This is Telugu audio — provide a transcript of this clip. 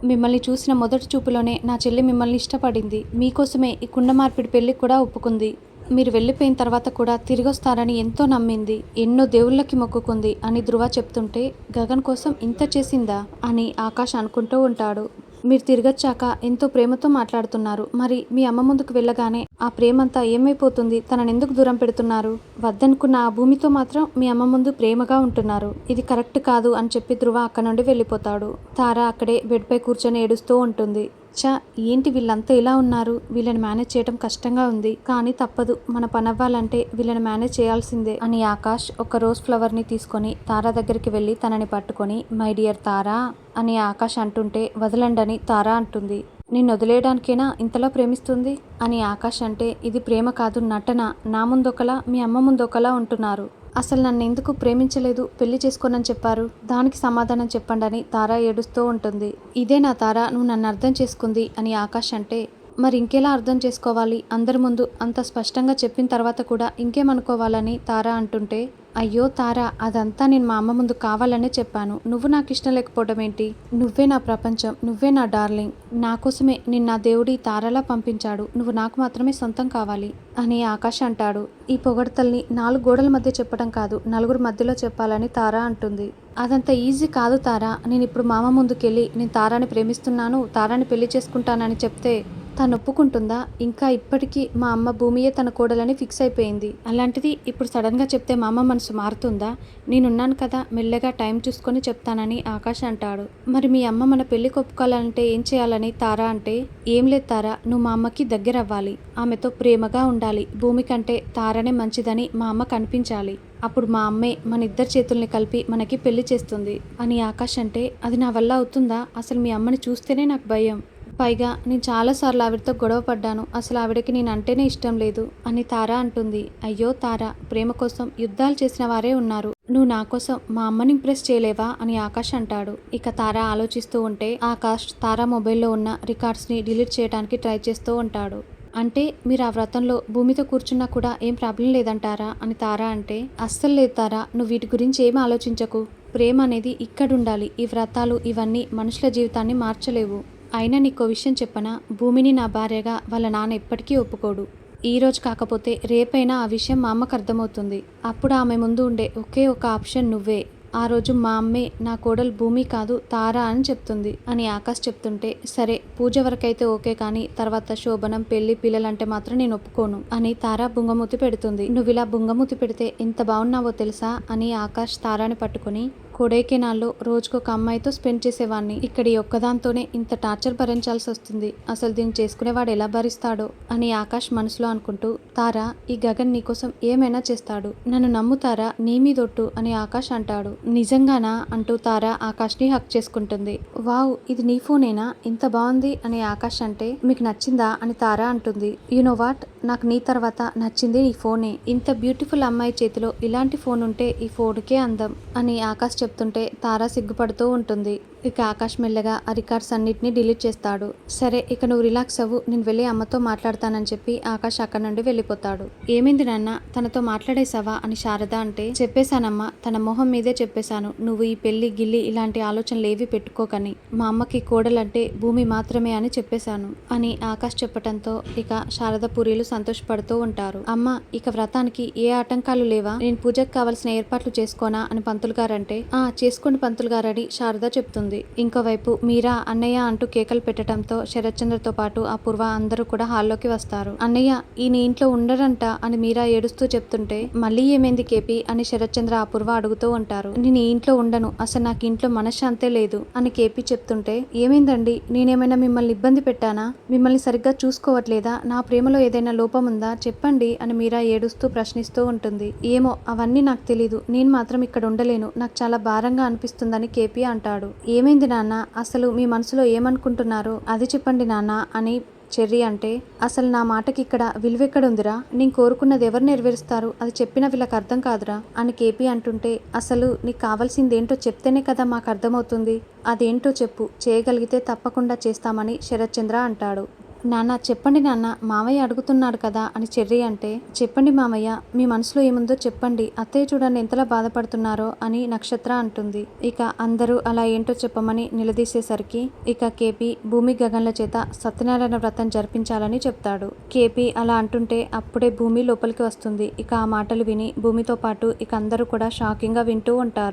మిమ్మల్ని చూసిన మొదటి చూపులోనే నా చెల్లి మిమ్మల్ని ఇష్టపడింది. మీకోసమే ఈ కుండ మార్పిడి పెళ్ళికి కూడా ఒప్పుకుంది. మీరు వెళ్ళిపోయిన తర్వాత కూడా తిరిగొస్తారని ఎంతో నమ్మింది. ఎన్నో దేవుళ్ళకి మొక్కుకుంది అని ధృవ చెప్తుంటే గగన్ కోసం ఇంత చేసిందా అని ఆకాష్ అనుకుంటూ ఉంటాడు. మీరు తిరిగొచ్చాక ఎంతో ప్రేమతో మాట్లాడుతున్నారు. మరి మీ అమ్మ ముందుకు వెళ్ళగానే ఆ ప్రేమంతా ఏమైపోతుంది? తననెందుకు దూరం పెడుతున్నారు? వద్దనుకున్న ఆ భూమితో మాత్రం మీ అమ్మ ముందు ప్రేమగా ఉంటున్నారు. ఇది కరెక్ట్ కాదు అని చెప్పి ధృవ అక్కడ నుండి వెళ్ళిపోతాడు. తార అక్కడే బెడ్ పై కూర్చొని ఏడుస్తూ ఉంటుంది. ఛ, ఏంటి వీళ్ళంతా ఇలా ఉన్నారు? వీళ్ళని మేనేజ్ చేయడం కష్టంగా ఉంది. కానీ తప్పదు, మన పనవ్వాలంటే వీళ్ళని మేనేజ్ చేయాల్సిందే అని ఆకాష్ ఒక రోజ్ ఫ్లవర్ ని తీసుకొని తార దగ్గరికి వెళ్ళి తనని పట్టుకొని మై డియర్ తారా అని ఆకాష్ అంటుంటే వదలండని తార అంటుంది. నిన్ను వదిలేయడానికేనా ఇంతలా ప్రేమిస్తుంది అని ఆకాష్ అంటే ఇది ప్రేమ కాదు, నటన. నా ముందొకలా మీ అమ్మ ముందొకలా ఉంటున్నారు. అసలు నన్ను ఎందుకు ప్రేమించలేదు, పెళ్లి చేసుకోనని చెప్పారు? దానికి సమాధానం చెప్పండి అని తార ఏడుస్తూ ఉంటుంది. ఇదే నా తార నువ్వు నన్ను అర్థం చేసుకుంది అని ఆకాష్ అంటే మరి ఇంకెలా అర్థం చేసుకోవాలి? అందరి ముందు అంత స్పష్టంగా చెప్పిన తర్వాత కూడా ఇంకేమనుకోవాలని తార అంటుంటే అయ్యో తార, అదంతా నేను మా అమ్మ ముందు కావాలనే చెప్పాను. నువ్వు నాకు ఇష్టం లేకపోవడం ఏంటి? నువ్వే నా ప్రపంచం, నువ్వే నా డార్లింగ్. నా కోసమే నిన్న దేవుడి తారలా పంపించాడు. నువ్వు నాకు మాత్రమే సొంతం కావాలి అని ఆకాష్ అంటాడు. ఈ పొగడ్తల్ని 4 గోడల మధ్య చెప్పడం కాదు, నలుగురు మధ్యలో చెప్పాలని తార అంటుంది. అదంత ఈజీ కాదు తార. నేను ఇప్పుడు మామ ముందుకెళ్ళి నేను తారాని ప్రేమిస్తున్నాను, తారాని పెళ్లి చేసుకుంటానని చెప్తే తను ఒప్పుకుంటుందా? ఇంకా ఇప్పటికీ మా అమ్మ భూమియే తన కోడలని ఫిక్స్ అయిపోయింది. అలాంటిది ఇప్పుడు సడన్గా చెప్తే మా అమ్మ మనసు మారుతుందా? నేనున్నాను కదా, మెల్లగా టైం చూసుకొని చెప్తానని ఆకాష్ అంటాడు. మరి మీ అమ్మ మన పెళ్లికి ఒప్పుకోవాలంటే ఏం చేయాలని తార అంటే ఏం లేదు తార, నువ్వు మా అమ్మకి దగ్గర అవ్వాలి, ఆమెతో ప్రేమగా ఉండాలి. భూమి కంటే తారనే మంచిదని మా అమ్మ కనిపించాలి. అప్పుడు మా అమ్మే మన ఇద్దరి చేతుల్ని కలిపి మనకి పెళ్లి చేస్తుంది అని ఆకాష్ అంటే అది నా వల్ల అవుతుందా? అసలు మీ అమ్మని చూస్తేనే నాకు భయం. పైగా నేను చాలాసార్లు ఆవిడతో గొడవ పడ్డాను. అసలు ఆవిడకి నేను అంటేనే ఇష్టం లేదు అని తార అంటుంది. అయ్యో తార, ప్రేమ కోసం యుద్ధాలు చేసిన వారే ఉన్నారు. నువ్వు నా కోసం మా అమ్మని ఇంప్రెస్ చేయలేవా అని ఆకాష్ అంటాడు. ఇక తార ఆలోచిస్తూ ఉంటే ఆకాష్ తార మొబైల్లో ఉన్న రికార్డ్స్ని డిలీట్ చేయడానికి ట్రై చేస్తూ ఉంటాడు. అంటే మీరు ఆ వ్రతంలో భూమితో కూర్చున్నా కూడా ఏం ప్రాబ్లం లేదంటారా అని తార అంటే అస్సలు లేదు తార, నువ్వు వీటి గురించి ఏమీ ఆలోచించకు. ప్రేమ అనేది ఇక్కడుండాలి. ఈ వ్రతాలు ఇవన్నీ మనుషుల జీవితాన్ని మార్చలేవు. అయినా నీకో విషయం చెప్పనా? భూమిని నా భార్యగా వాళ్ళ నాన్న ఎప్పటికీ ఒప్పుకోడు. ఈ రోజు కాకపోతే రేపైనా ఆ విషయం మా అమ్మకు అర్థమవుతుంది. అప్పుడు ఆమె ముందు ఉండే ఒకే ఒక ఆప్షన్ నువ్వే. ఆ రోజు మా అమ్మే నా కోడలు భూమి కాదు తార అని చెప్తుంది అని ఆకాష్ చెప్తుంటే సరే, పూజ వరకైతే ఓకే, కానీ తర్వాత శోభనం పెళ్లి పిల్లలంటే మాత్రం నేను ఒప్పుకోను అని తార బుంగమూతి పెడుతుంది. నువ్వు ఇలా బుంగమూతి పెడితే ఎంత బాగున్నావో తెలుసా అని ఆకాష్ తారాని పట్టుకుని కొడైకెనాల్లో రోజుకొక అమ్మాయితో స్పెండ్ చేసేవాడిని. ఇక్కడి ఒక్కదాంతోనే ఇంత టార్చర్ భరించాల్సి వస్తుంది. అసలు దీన్ని చేసుకునేవాడు ఎలా భరిస్తాడో అని ఆకాష్ మనసులో అనుకుంటూ తారా, ఈ గగన్ నీకోసం ఏమైనా చేస్తాడు, నన్ను నమ్ముతారా, నీ మీదొట్టు అని ఆకాష్ అంటాడు. నిజంగానా అంటూ తార ఆకాష్ని హక్ చేసుకుంటుంది. వావ్, ఇది నీ ఫోనేనా, ఇంత బాగుంది అని ఆకాష్ అంటే మీకు నచ్చిందా అని తార అంటుంది. యు నో వాట్, నాకు నీ తర్వాత నచ్చింది నీ ఫోనే. ఇంత బ్యూటిఫుల్ అమ్మాయి చేతిలో ఇలాంటి ఫోన్ ఉంటే ఈ ఫోన్కే అందం అని ఆకాష్ చెప్తుంటే తార సిగ్గుపడుతూ ఉంటుంది. ఇక ఆకాష్ మెల్లగా ఆ రికార్డ్స్ అన్నిటినీ డిలీట్ చేస్తాడు. సరే, ఇక నువ్వు రిలాక్స్ అవ్వు, నేను వెళ్ళి అమ్మతో మాట్లాడతానని చెప్పి ఆకాష్ అక్కడ నుండి వెళ్ళిపోతాడు. ఏమైంది నాన్న, తనతో మాట్లాడేశావా అని శారద అంటే చెప్పేశానమ్మా, తన మొహం మీదే చెప్పేశాను. నువ్వు ఈ పెళ్లి గిల్లి ఇలాంటి ఆలోచనలు ఏవి పెట్టుకోకని, మా అమ్మకి కోడలంటే భూమి మాత్రమే అని చెప్పేశాను అని ఆకాష్ చెప్పటంతో ఇక శారద పూరీలు సంతోషపడుతూ ఉంటారు. అమ్మ, ఇక వ్రతానికి ఏ ఆటంకాలు లేవా? నేను పూజకు కావాల్సిన ఏర్పాట్లు చేసుకోనా అని పంతులు గారంటే చేసుకోండి పంతులు గారని శారద చెప్తుంది. ఇంకోవైపు మీరా అన్నయ్య అంటూ కేకలు పెట్టడంతో శరత్చంద్రతో పాటు అపూర్వ అందరూ కూడా హాల్లోకి వస్తారు. అన్నయ్య ఈయన ఇంట్లో ఉండరంట అని మీరా ఏడుస్తూ చెప్తుంటే మళ్ళీ ఏమైంది కేపీ అని శరత్చంద్ర అపూర్వ అడుగుతూ ఉంటారు. నేను ఈ ఇంట్లో ఉండను, అసలు నాకు ఇంట్లో మనశ్శాంతే లేదు అని కేపీ చెప్తుంటే ఏమైందండి, నేనేమైనా మిమ్మల్ని ఇబ్బంది పెట్టానా? మిమ్మల్ని సరిగ్గా చూసుకోవట్లేదా? నా ప్రేమలో ఏదైనా లోపం ఉందా చెప్పండి అని మీరా ఏడుస్తూ ప్రశ్నిస్తూ ఉంటుంది. ఏమో అవన్నీ నాకు తెలీదు, నేను మాత్రం ఇక్కడ ఉండలేను, నాకు చాలా భారంగా అనిపిస్తుందని కేపీ అంటాడు. ఏమైంది నాన్న, అసలు మీ మనసులో ఏమనుకుంటున్నారో అది చెప్పండి నాన్న అని చెర్రీ అంటే అసలు నా మాటకి ఇక్కడ విలువెక్కడుందిరా? నేను కోరుకున్నది ఎవరు నెరవేరుస్తారు? అది చెప్పినా వీళ్ళకి అర్థం కాదురా అని కేపీ అంటుంటే అసలు నీకు కావాల్సిందేంటో చెప్తేనే కదా మాకు అర్థమవుతుంది. అదేంటో చెప్పు, చేయగలిగితే తప్పకుండా చేస్తామని శరత్చంద్ర అంటాడు. నాన్న చెప్పండి నాన్న, మావయ్య అడుగుతున్నాడు కదా అని చెర్రి అంటే, చెప్పండి మామయ్య, మీ మనసులో ఏముందో చెప్పండి, అత్తయ్య చూడండి ఎంతలా బాధపడుతున్నారో అని నక్షత్ర అంటుంది. ఇక అందరూ అలా ఏంటో చెప్పమని నిలదీసేసరికి ఇక కేపీ భూమి గగన్ల చేత సత్యనారాయణ వ్రతం జరిపించాలని చెప్తాడు. కేపీ అలా అంటుంటే అప్పుడే భూమి లోపలికి వస్తుంది. ఇక ఆ మాటలు విని భూమితో పాటు ఇక అందరూ కూడా షాకింగ్గా వింటూ ఉంటారు.